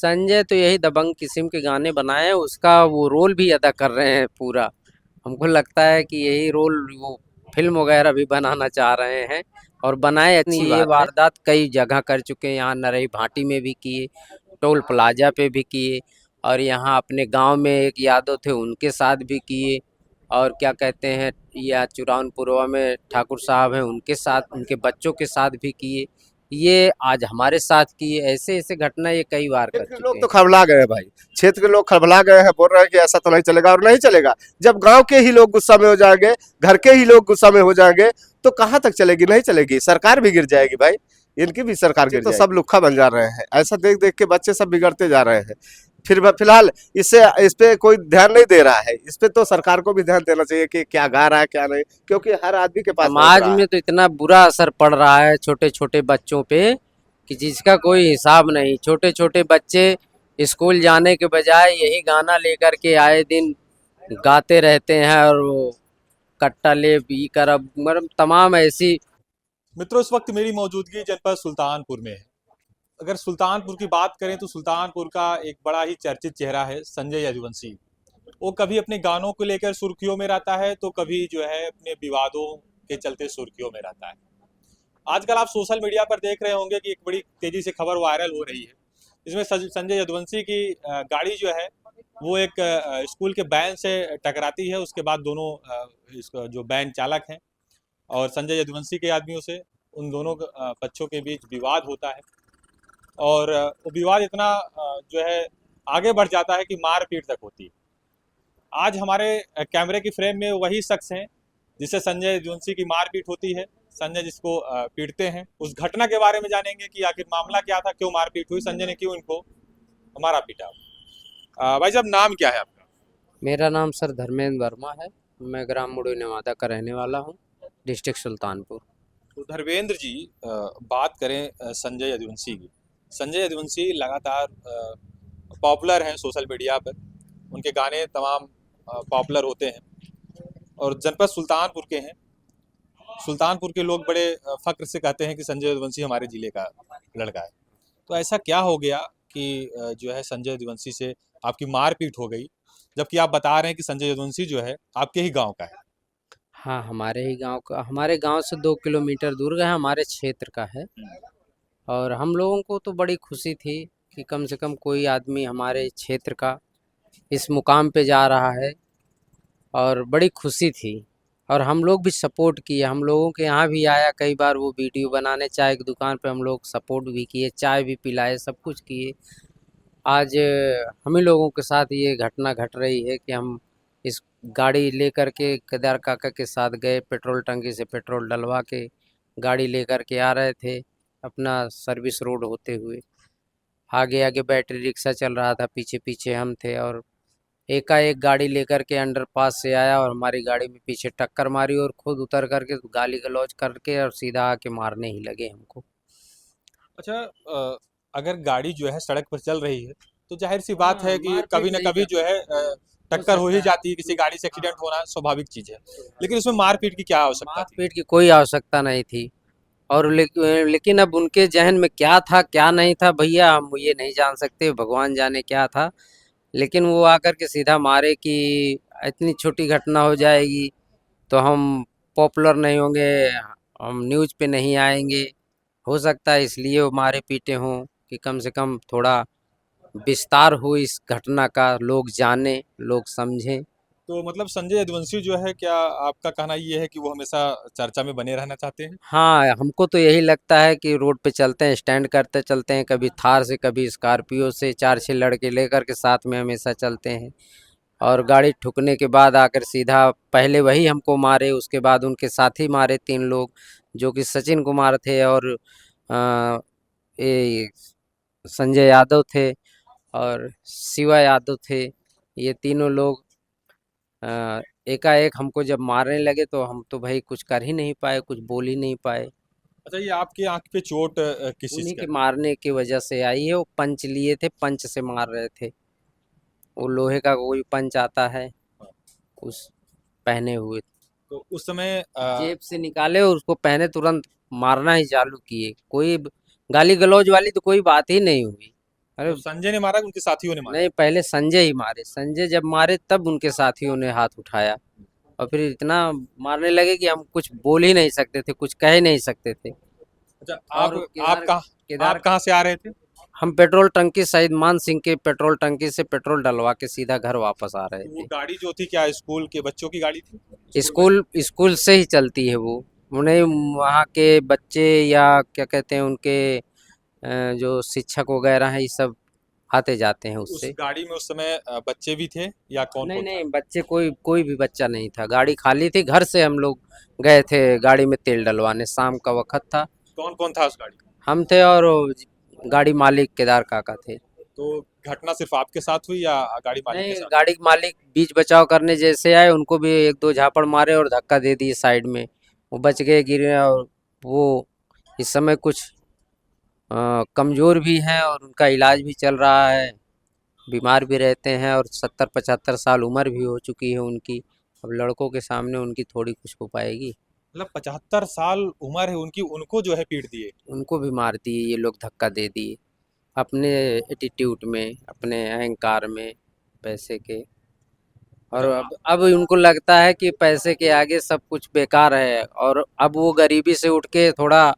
संजय तो यही दबंग किस्म के गाने बनाए हैं, उसका वो रोल भी अदा कर रहे हैं पूरा। हमको लगता है कि यही रोल वो फिल्म वगैरह भी बनाना चाह रहे हैं और बनाए अच्छी अच्छी ये बात है। वारदात कई जगह कर चुके हैं। यहाँ नरई भाटी में भी किए, टोल प्लाजा पे भी किए, और यहाँ अपने गांव में एक यादव थे उनके साथ भी किए, और क्या कहते हैं या चुरानपुरवा में ठाकुर साहब हैं उनके साथ, उनके बच्चों के साथ भी किए। ये आज हमारे साथ किए, ऐसे ऐसे घटना ये कई बार कर क्षेत्र के चुके लोग तो हैं। खबला गए भाई। क्षेत्र के लोग खबला गए हैं, बोल रहे हैं कि ऐसा तो नहीं चलेगा और नहीं चलेगा। जब गांव के ही लोग गुस्सा में हो जाएंगे, घर के ही लोग गुस्सा में हो जाएंगे, तो कहाँ तक चलेगी? नहीं चलेगी, सरकार भी गिर जाएगी भाई। इनकी भी सरकार गिर जाएगी। तो सब लुक्खा बन जा रहे हैं, ऐसा देख देख के बच्चे सब बिगड़ते जा रहे हैं। फिलहाल इससे इस पे कोई ध्यान नहीं दे रहा है। इस पे तो सरकार को भी ध्यान देना चाहिए कि क्या गा रहा है क्या नहीं, क्योंकि हर आदमी के पास पहुंच समाज रहा है। में तो इतना बुरा असर पड़ रहा है छोटे छोटे बच्चों पे कि जिसका कोई हिसाब नहीं। छोटे छोटे बच्चे स्कूल जाने के बजाय यही गाना लेकर के आए दिन गाते रहते हैं, और वो कट्टा ले पी कर अब मतलब तमाम ऐसी। मित्रों, इस वक्त मेरी मौजूदगी जनपद सुल्तानपुर में है। अगर सुल्तानपुर की बात करें तो सुल्तानपुर का एक बड़ा ही चर्चित चेहरा है संजय यदुवंशी। वो कभी अपने गानों को लेकर सुर्खियों में रहता है तो कभी जो है अपने विवादों के चलते सुर्खियों में रहता है। आजकल आप सोशल मीडिया पर देख रहे होंगे कि एक बड़ी तेजी से खबर वायरल हो रही है। इसमें संजय यदुवंशी की गाड़ी जो है वो एक स्कूल के वैन से टकराती है। उसके बाद दोनों इसका जो वैन चालक हैं और संजय यदुवंशी के आदमियों से उन दोनों पक्षों के बीच विवाद होता है। और वो विवाद इतना जो है आगे बढ़ जाता है कि मारपीट तक होती है। आज हमारे कैमरे की फ्रेम में वही शख्स हैं जिससे संजय यदुवंशी की मारपीट होती है। संजय जिसको पीटते हैं, उस घटना के बारे में जानेंगे कि आखिर मामला क्या था, क्यों मारपीट हुई, संजय ने क्यों इनको मारा पीटा। भाई साहब, नाम क्या है आपका? मेरा नाम सर धर्मेंद्र वर्मा है। मैं ग्राम मुड़ी नवादा का रहने वाला हूँ, डिस्ट्रिक्ट सुल्तानपुर। तो धर्मेंद्र जी, बात करें संजय यदुवंशी की। संजय यदुवंशी लगातार पॉपुलर हैं सोशल मीडिया पर। उनके गाने तमाम पॉपुलर होते हैं और जनपद सुल्तानपुर के हैं। सुल्तानपुर के लोग बड़े फक्र से कहते हैं कि संजय यदुवंशी हमारे जिले का लड़का है। तो ऐसा क्या हो गया कि जो है संजय यदुवंशी से आपकी मारपीट हो गई, जबकि आप बता रहे हैं कि संजय यदुवंशी जो है आपके ही गांव का है? हाँ, हमारे ही गांव का, हमारे गांव से 2 किलोमीटर दूर का है, हमारे क्षेत्र का है। और हम लोगों को तो बड़ी खुशी थी कि कम से कम कोई आदमी हमारे क्षेत्र का इस मुकाम पे जा रहा है, और बड़ी खुशी थी। और हम लोग भी सपोर्ट किए, हम लोगों के यहाँ भी आया कई बार वो वीडियो बनाने, चाय की दुकान पे हम लोग सपोर्ट भी किए, चाय भी पिलाए, सब कुछ किए। आज हम ही लोगों के साथ ये घटना घट रही है कि हम इस गाड़ी लेकर के केदार काका के साथ गए, पेट्रोल टंकी से पेट्रोल डलवा के गाड़ी लेकर के आ रहे थे अपना सर्विस रोड होते हुए। आगे आगे बैटरी रिक्शा चल रहा था, पीछे पीछे हम थे, और एकाएक गाड़ी लेकर के अंडरपास से आया और हमारी गाड़ी में पीछे टक्कर मारी, और खुद उतर करके गाली गलौज करके और सीधा आके मारने ही लगे हमको। अच्छा, अगर गाड़ी जो है सड़क पर चल रही है तो जाहिर सी बात हाँ, है कि कभी मारपीट न नहीं कभी जो करते, है हो टक्कर हो सकता ही है। जाती है। किसी गाड़ी से एक्सीडेंट होना स्वाभाविक चीज है, लेकिन उसमें मारपीट की क्या आवश्यकता थी? मारपीट की कोई आवश्यकता नहीं थी। और लेकिन अब उनके जहन में क्या था क्या नहीं था भैया हम ये नहीं जान सकते, भगवान जाने क्या था। लेकिन वो आकर के सीधा मारे कि इतनी छोटी घटना हो जाएगी तो हम पॉपुलर नहीं होंगे, हम न्यूज़ पे नहीं आएंगे। हो सकता है इसलिए वो मारे पीटे हों कि कम से कम थोड़ा विस्तार हो इस घटना का, लोग जाने, लोग समझें। तो मतलब संजय यदुवंशी जो है, क्या आपका कहना ये है कि वो हमेशा चर्चा में बने रहना चाहते हैं? हाँ, हमको तो यही लगता है कि रोड पे चलते हैं, स्टैंड करते चलते हैं, कभी थार से कभी स्कॉर्पियो से, 4-6 लड़के लेकर के साथ में हमेशा चलते हैं। और गाड़ी ठुकने के बाद आकर सीधा पहले वही हमको मारे, उसके बाद उनके साथी मारे 3 लोग, जो कि सचिन कुमार थे, और ये संजय यादव थे, और शिवा यादव थे। ये तीनों लोग एकाएक हमको जब मारने लगे तो हम तो भाई कुछ कर ही नहीं पाए, कुछ बोल ही नहीं पाए। अच्छा, ये आपके आंख पे चोट किस चीज उन्हीं का के है? मारने की वजह से आई है। वो पंच लिए थे, पंच से मार रहे थे। वो लोहे का कोई पंच आता है, उस पहने हुए तो उस समय जेब से निकाले और उसको पहने, तुरंत मारना ही चालू किए। कोई गाली गलौज वाली तो कोई बात ही नहीं हुई। अरे तो संजय ने मारा कि उनके साथियों ने मारा? नहीं, पहले संजय ही मारे। संजय जब मारे तब उनके साथियों ने हाथ उठाया और फिर इतना मारने लगे कि हम कुछ बोल ही नहीं सकते थे, कुछ कह ही नहीं सकते थे। अच्छा, और आप कहाँ केदार आप कहाँ से आ रहे थे? हम पेट्रोल टंकी शहीद मान सिंह के पेट्रोल टंकी से पेट्रोल डलवा के सीधा घर वापस आ रहे तो वो थे। गाड़ी जो थी क्या स्कूल के बच्चों की गाड़ी थी? School van? स्कूल स्कूल से ही चलती है वो। उन्हें वहाँ के बच्चे या क्या कहते हैं उनके जो शिक्षक वगैरह हैं ये सब आते जाते हैं उस उससे। गाड़ी में उस समय बच्चे भी थे या कौन नहीं कौन था? नहीं, बच्चे कोई कोई भी बच्चा नहीं था। गाड़ी खाली थी। घर से हम लोग गए थे गाड़ी में तेल डलवाने। शाम का वक्त था। कौन कौन था उस गाड़ी में? हम थे और वो गाड़ी मालिक केदार काका थे। तो घटना सिर्फ आपके साथ हुई या गाड़ी मालिक के नहीं, साथ? गाड़ी के मालिक बीच बचाव करने जैसे आए उनको भी एक दो झापड़ मारे और धक्का दे दिए साइड में। वो बच गए, गिरे। और वो इस समय कुछ कमजोर भी हैं और उनका इलाज भी चल रहा है। बीमार भी रहते हैं और 70-75 साल उम्र भी हो चुकी है उनकी। अब लड़कों के सामने उनकी थोड़ी कुछ हो पाएगी। मतलब 75 साल उम्र है उनकी, उनको जो है पीट दिए। उनको भी मार दिए ये लोग, धक्का दे दिए अपने एटीट्यूड में, अपने अहंकार में, पैसे के। और अच्छा, अब उनको लगता है कि पैसे के आगे सब कुछ बेकार है। और अब वो गरीबी से उठ के थोड़ा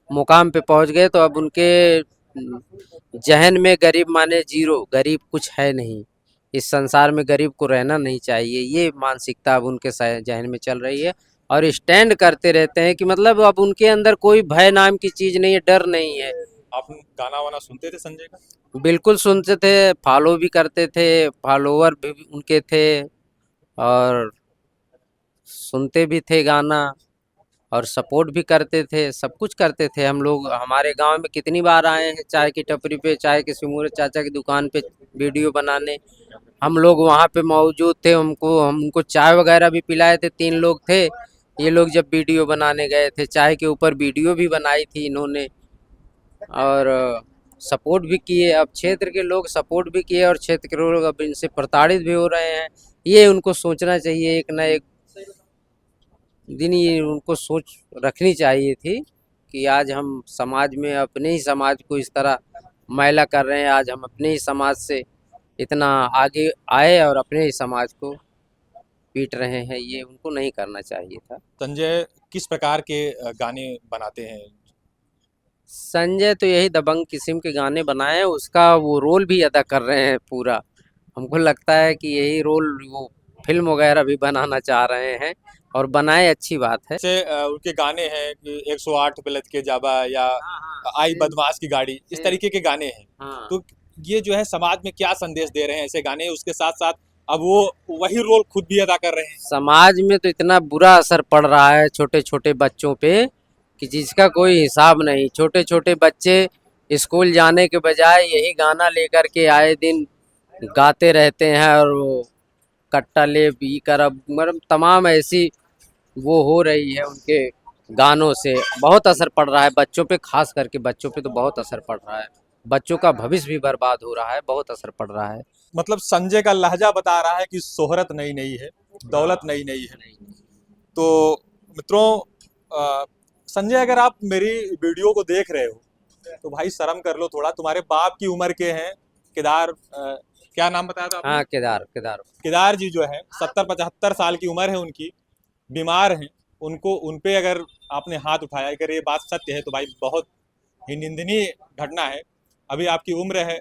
मुकाम पे पहुंच गए तो अब उनके जहन में गरीब माने जीरो, गरीब कुछ है नहीं। इस संसार में गरीब को रहना नहीं चाहिए, ये मानसिकता अब उनके जहन में चल रही है। और स्टैंड करते रहते हैं कि मतलब अब उनके अंदर कोई भय नाम की चीज नहीं है, डर नहीं है। आप गाना वाना सुनते थे संजय का? बिल्कुल सुनते थे, फॉलो भी करते थे, फॉलोवर भी उनके थे और सुनते भी थे गाना और सपोर्ट भी करते थे। सब कुछ करते थे हम लोग। हमारे गांव में कितनी बार आए हैं चाय की टपरी पे, चाय के सिमूरे चाचा की दुकान पे वीडियो बनाने। हम लोग वहाँ पे मौजूद थे। हम उनको चाय वगैरह भी पिलाए थे। 3 लोग थे। ये लोग जब वीडियो बनाने गए थे, चाय के ऊपर वीडियो भी बनाई थी इन्होंने। और सपोर्ट भी किए। अब क्षेत्र के लोग सपोर्ट भी किए और क्षेत्र के लोग अब इनसे प्रताड़ित भी हो रहे हैं। ये उनको सोचना चाहिए, एक ना एक दिन ये उनको सोच रखनी चाहिए थी कि आज हम समाज में अपने ही समाज को इस तरह मैला कर रहे हैं। आज हम अपने ही समाज से इतना आगे आए और अपने ही समाज को पीट रहे हैं। ये उनको नहीं करना चाहिए था। संजय किस प्रकार के गाने बनाते हैं? संजय तो यही दबंग किस्म के गाने बनाए हैं। उसका वो रोल भी अदा कर रहे हैं पूरा। हमको लगता है कि यही रोल वो फिल्म वगैरह भी बनाना चाह रहे हैं और बनाए, अच्छी बात है। जैसे उनके गाने हैं कि 108 पे लद के जाबा या हाँ हाँ, आई सेम बदमाश की गाड़ी, इस सेम। तरीके के गाने हैं। हाँ, तो ये जो है समाज में क्या संदेश दे रहे हैं ऐसे गाने? उसके साथ साथ अब वो वही रोल खुद भी अदा कर रहे हैं। समाज में तो इतना बुरा असर पड़ रहा है छोटे छोटे बच्चों पे कि जिसका कोई हिसाब नहीं। छोटे छोटे बच्चे स्कूल जाने के बजाय यही गाना लेकर के आए दिन गाते रहते हैं और वो कट्टा ले पी कर अब मतलब तमाम ऐसी वो हो रही है उनके गानों से। बहुत असर पड़ रहा है बच्चों पे, खास करके बच्चों पे तो बहुत असर पड़ रहा है। बच्चों का भविष्य भी बर्बाद हो रहा है, बहुत असर पड़ रहा है। मतलब संजय का लहजा बता रहा है कि शोहरत नई नई है, दौलत नई नई है। तो मित्रों, संजय अगर आप मेरी वीडियो को देख रहे हो तो भाई शर्म कर लो थोड़ा। तुम्हारे बाप की उम्र के हैं केदार, क्या नाम बताया था आपने? हाँ, केदार केदार। केदार जी जो है 70-75 साल की उम्र है उनकी, बीमार हैं। उनको उन पे अगर आपने हाथ उठाया, अगर ये बात सत्य है तो भाई बहुत ही निंदनीय घटना है। अभी आपकी उम्र है,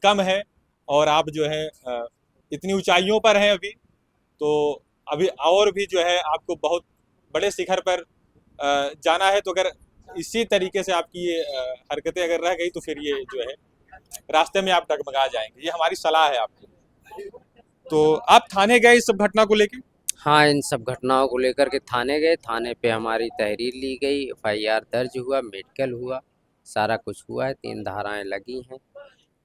कम है, और आप जो है इतनी ऊंचाइयों पर हैं अभी। तो अभी और भी जो है आपको बहुत बड़े शिखर पर जाना है। तो अगर इसी तरीके से आपकी ये हरकतें अगर रह गई तो फिर ये जो है रास्ते में आप डगमगा जाएंगे। ये हमारी सलाह है आपको। तो आप थाने गए इस सब घटना को लेके? हाँ, इन सब घटनाओं को लेकर के थाने गए। थाने पे हमारी तहरीर ली गई, एफआईआर दर्ज हुआ, मेडिकल हुआ, सारा कुछ हुआ है। 3 धाराएं लगी हैं।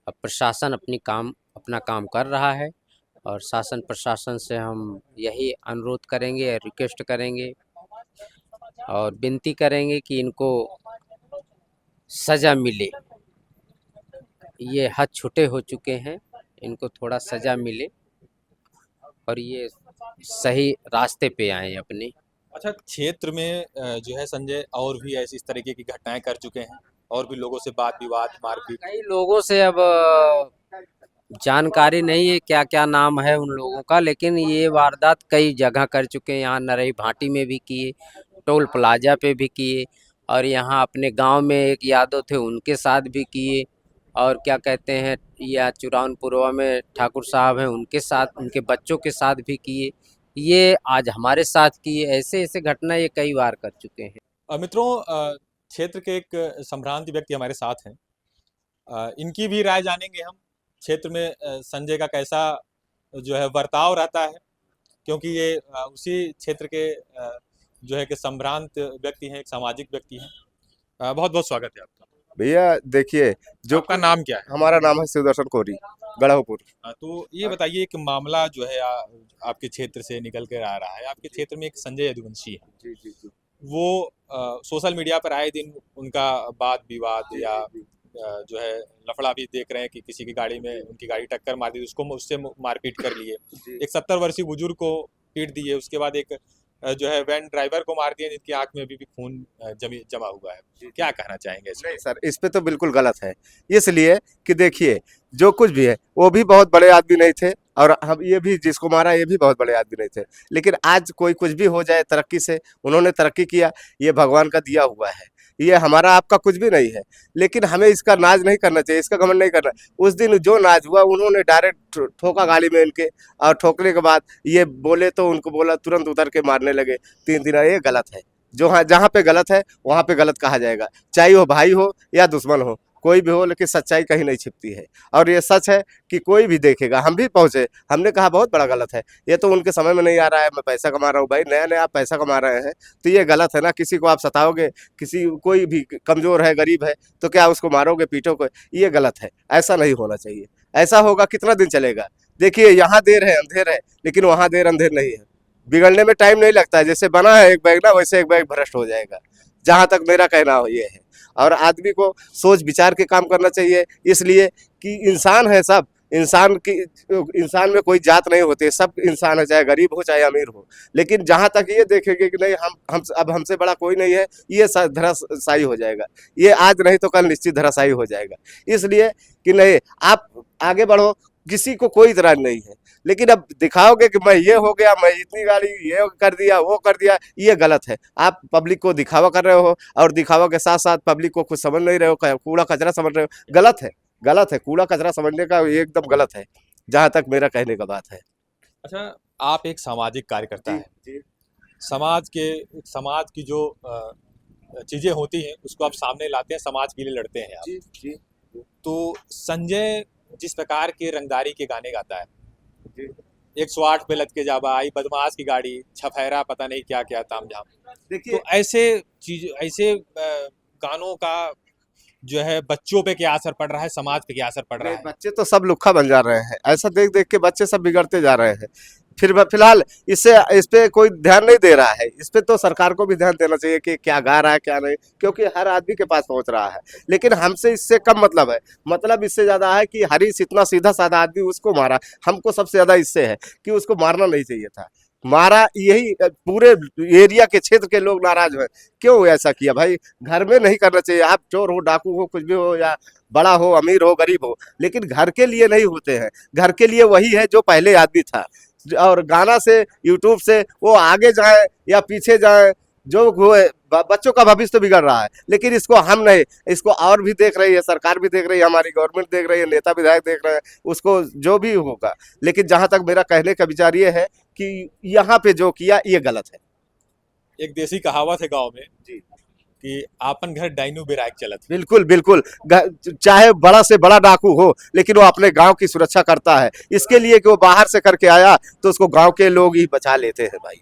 अब प्रशासन अपना काम कर रहा है और शासन प्रशासन से हम यही अनुरोध करेंगे, रिक्वेस्ट करेंगे और विनती करेंगे कि इनको सज़ा मिले। ये हद छुटे हो चुके हैं, इनको थोड़ा सज़ा मिले और ये सही रास्ते पे आए अपने। अच्छा, क्षेत्र में जो है संजय और भी ऐसी इस तरीके की घटनाएं कर चुके हैं? और भी लोगों से बात विवाद मारपीट? कई लोगों से अब जानकारी नहीं है क्या क्या नाम है उन लोगों का, लेकिन ये वारदात कई जगह कर चुके हैं। यहाँ नरई भाटी में भी किए, टोल प्लाजा पे भी किए, और यहाँ अपने गांव में एक यादव थे उनके साथ भी किए, और क्या कहते हैं या चुरानपुरवा में ठाकुर साहब हैं उनके साथ, उनके बच्चों के साथ भी किए। ये आज हमारे साथ किए। ऐसे ऐसे घटना ये कई बार कर चुके हैं। मित्रों, क्षेत्र के एक संभ्रांत व्यक्ति हमारे साथ हैं। इनकी भी राय जानेंगे हम। क्षेत्र में संजय का कैसा जो है बर्ताव रहता है, क्योंकि ये उसी क्षेत्र के जो है कि संभ्रांत व्यक्ति हैं, एक सामाजिक व्यक्ति हैं। बहुत बहुत स्वागत है आपका। भैया देखिए, जो आपका नाम क्या है? हमारा नाम है शिवदर्शन कोरी, गढ़ोपुर। तो ये बताइए, एक मामला जो है आपके क्षेत्र से निकल कर आ रहा है। आपके क्षेत्र में एक संजय यदुवंशी है, जी जी जी वो सोशल मीडिया पर आए दिन उनका वाद विवाद या जो है लफड़ा भी देख रहे हैं कि किसी की गाड़ी में उनकी गाड़ी टक्कर मार दी, उसको उससे मारपीट कर लिए। जी। एक 70 वर्षीय बुजुर्ग को पीट दिए, उसके बाद एक जो है वैन ड्राइवर को मार दिया, जिनकी आंख में अभी भी खून जमा हुआ है। क्या कहना चाहेंगे इस नहीं पे? सर, इस पे तो बिल्कुल गलत है। इसलिए कि देखिए, जो कुछ भी है वो भी बहुत बड़े आदमी नहीं थे, और हम ये भी जिसको मारा ये भी बहुत बड़े आदमी नहीं थे। लेकिन आज कोई कुछ भी हो जाए तरक्की से, उन्होंने तरक्की किया, ये भगवान का दिया हुआ है, ये हमारा आपका कुछ भी नहीं है। लेकिन हमें इसका नाज नहीं करना चाहिए, इसका घमंड नहीं करना। उस दिन जो नाज हुआ, उन्होंने डायरेक्ट ठोका गाली में इनके, और ठोकने के बाद ये बोले तो उनको बोला, तुरंत उतर के मारने लगे। 3 दिन ये गलत है। जो हाँ, जहाँ पे गलत है वहाँ पे गलत कहा जाएगा, चाहे वो भाई हो या दुश्मन हो, कोई भी हो, लेकिन सच्चाई कहीं नहीं छिपती है। और ये सच है कि कोई भी देखेगा। हम भी पहुंचे, हमने कहा बहुत बड़ा गलत है, ये तो उनके समझ में नहीं आ रहा है। मैं पैसा कमा रहा हूँ भाई, नया नया आप पैसा कमा रहे हैं तो ये गलत है ना। किसी को आप सताओगे, किसी कोई भी कमजोर है, गरीब है, तो क्या उसको मारोगे, पीटोगे? ये गलत है, ऐसा नहीं होना चाहिए। ऐसा होगा कितना दिन चलेगा? देखिए, यहाँ देर है अंधेर है, लेकिन वहाँ देर अंधेर नहीं है। बिगड़ने में टाइम नहीं लगता है। जैसे बना है एक बैग ना, वैसे एक बैग भ्रष्ट हो जाएगा, जहां तक मेरा कहना हो ये है। और आदमी को सोच विचार के काम करना चाहिए, इसलिए कि इंसान है सब। इंसान में कोई जात नहीं होती, सब इंसान है, चाहे गरीब हो चाहे अमीर हो। लेकिन जहां तक ये देखेंगे कि नहीं हम अब हमसे बड़ा कोई नहीं है, ये धराशायी हो जाएगा। ये आज नहीं तो कल निश्चित धराशायी हो जाएगा। इसलिए कि नहीं, आप आगे बढ़ो, किसी को कोई इतराज नहीं है। लेकिन अब दिखाओगे कि मैं ये हो गया, मैं इतनी गाड़ी ये कर दिया, वो कर दिया, ये गलत है। आप पब्लिक को दिखावा कर रहे हो, और दिखावा के साथ साथ पब्लिक को कुछ समझ नहीं रहे हो, कूड़ा कचरा समझ रहे हो। गलत है, गलत है। कूड़ा कचरा समझने का ये एकदम गलत है, जहां तक मेरा कहने का बात है। अच्छा, आप एक सामाजिक कार्यकर्ता हैं। जी समाज की जो चीजें होती हैं उसको आप सामने लाते हैं, समाज के लिए लड़ते हैं आप। जी जी तो संजय जिस प्रकार के रंगदारी के गाने गाता है, जी 108 पे लद के जाबा आई, बदमाश की गाड़ी, छफेरा, पता नहीं क्या क्या तामझाम। देखिए, तो ऐसे गानों का जो है बच्चों पे क्या असर पड़ रहा है, समाज पे क्या असर पड़ रहा है? बच्चे तो सब लुक्खा बन जा रहे हैं। ऐसा देख देख के बच्चे सब बिगड़ते जा रहे हैं। फिलहाल इस पे कोई ध्यान नहीं दे रहा है। इस पे तो सरकार को भी ध्यान देना चाहिए कि क्या गा रहा है क्या नहीं, क्योंकि हर आदमी के पास पहुंच रहा है। लेकिन हमसे इससे कम मतलब है। मतलब इससे ज्यादा है कि हरीश इतना सीधा साधा आदमी, उसको मारा। हमको सबसे ज्यादा इससे है कि उसको मारना नहीं चाहिए था, मारा। यही पूरे एरिया के क्षेत्र के लोग नाराज हैं। क्यों ऐसा किया भाई? घर में नहीं करना चाहिए। आप चोर हो, डाकू हो, कुछ भी हो, या बड़ा हो, अमीर हो, गरीब हो, लेकिन घर के लिए नहीं होते हैं। घर के लिए वही है जो पहले आदमी था। और गाना से, यूट्यूब से वो आगे जाए या पीछे जाए, जो हुए, बच्चों का भविष्य तो बिगड़ रहा है। लेकिन इसको हम नहीं, इसको और भी देख रही है, सरकार भी देख रही है, हमारी गवर्नमेंट देख रही है, नेता विधायक देख रहे हैं, उसको जो भी होगा। लेकिन जहां तक मेरा कहने का विचार ये है कि यहाँ पे जो किया ये गलत है। एक देसी कहावत है गांव में जी। कि आपन घर डाइनू बेराक चलत। बिल्कुल बिल्कुल। चाहे बड़ा से बड़ा डाकू हो, लेकिन वो अपने गांव की सुरक्षा करता है। इसके लिए कि वो बाहर से करके आया तो उसको गांव के लोग ही बचा लेते हैं भाई।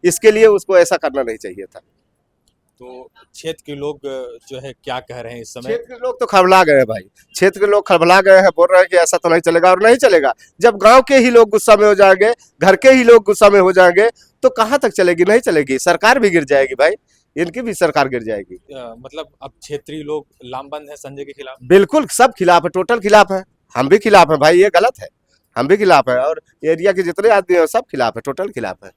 इसके लिए उसको ऐसा करना नहीं चाहिए था। तो क्षेत्र के लोग जो है क्या कह रहे हैं इस समय? क्षेत्र के लोग तो खड़बड़ा गए हैं भाई। क्षेत्र के लोग खड़बड़ा गए हैं, बोल रहे हैं कि ऐसा तो नहीं चलेगा, और नहीं चलेगा। जब गांव के ही लोग गुस्सा में हो जाएंगे, घर के ही लोग गुस्सा में हो जाएंगे, तो कहाँ तक चलेगी? नहीं चलेगी। सरकार भी गिर जाएगी भाई, इनकी भी सरकार गिर जाएगी। मतलब अब क्षेत्रीय लोग लामबंद है संजय के खिलाफ? बिल्कुल, सब खिलाफ है, टोटल खिलाफ है। हम भी खिलाफ है भाई, ये गलत है। हम भी खिलाफ है, और एरिया के जितने आदमी हैं सब खिलाफ है, टोटल खिलाफ है।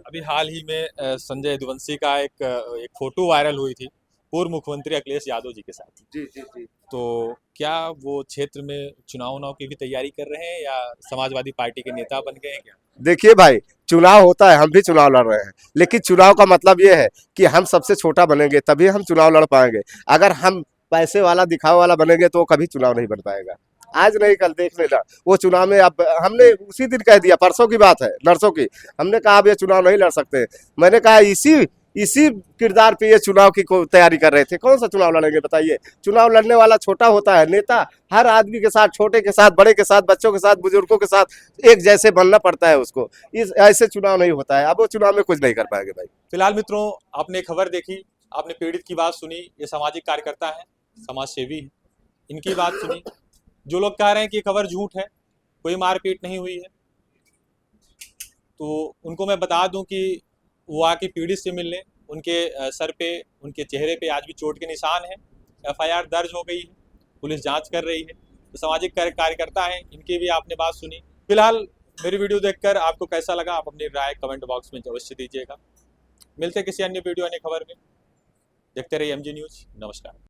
अभी हाल ही में संजय यदुवंशी का एक फोटो वायरल हुई थी, पूर्व मुख्यमंत्री अखिलेश यादव जी के साथ। जी जी जी। तो क्या वो क्षेत्र में चुनाव की भी तैयारी कर रहे हैं या समाजवादी पार्टी के नेता बन गए हैं क्या? देखिए भाई, चुनाव होता है, हम भी चुनाव लड़ रहे हैं, लेकिन चुनाव का मतलब ये है कि हम सबसे छोटा बनेंगे तभी हम चुनाव लड़ पाएंगे। अगर हम पैसे वाला दिखावा वाला बनेंगे तो कभी चुनाव नहीं बन पाएगा। आज नहीं कल देख लेना वो चुनाव में। अब हमने उसी दिन कह दिया, परसों की बात है, नरसों की, हमने कहा अब ये चुनाव नहीं लड़ सकते। मैंने कहा इसी इसी किरदार पे ये चुनाव की तैयारी कर रहे थे। कौन सा चुनाव लड़ेंगे बताइए? चुनाव लड़ने वाला छोटा होता है, नेता हर आदमी के साथ, छोटे के साथ, बड़े के साथ, बच्चों के साथ, बुजुर्गों के साथ एक जैसे बनना पड़ता है उसको। इस ऐसे चुनाव नहीं होता है। अब वो चुनाव में कुछ नहीं कर पाएंगे भाई। फिलहाल मित्रों, आपने खबर देखी, आपने पीड़ित की बात सुनी। ये सामाजिक कार्यकर्ता है, समाज सेवी है, इनकी बात सुनी। जो लोग कह रहे हैं कि ये खबर झूठ है, कोई मारपीट नहीं हुई है, तो उनको मैं बता दूं कि वो आके पीड़ित से मिलने। उनके सर पे, उनके चेहरे पे आज भी चोट के निशान हैं। एफआईआर दर्ज हो गई है, पुलिस जांच कर रही है। तो सामाजिक कार्यकर्ता हैं, इनकी भी आपने बात सुनी। फिलहाल मेरी वीडियो देखकर आपको कैसा लगा, आप अपनी राय कमेंट बॉक्स में अवश्य दीजिएगा। मिलते किसी अन्य वीडियो, अन्य खबर में। देखते रहिए एमजी न्यूज़। नमस्कार।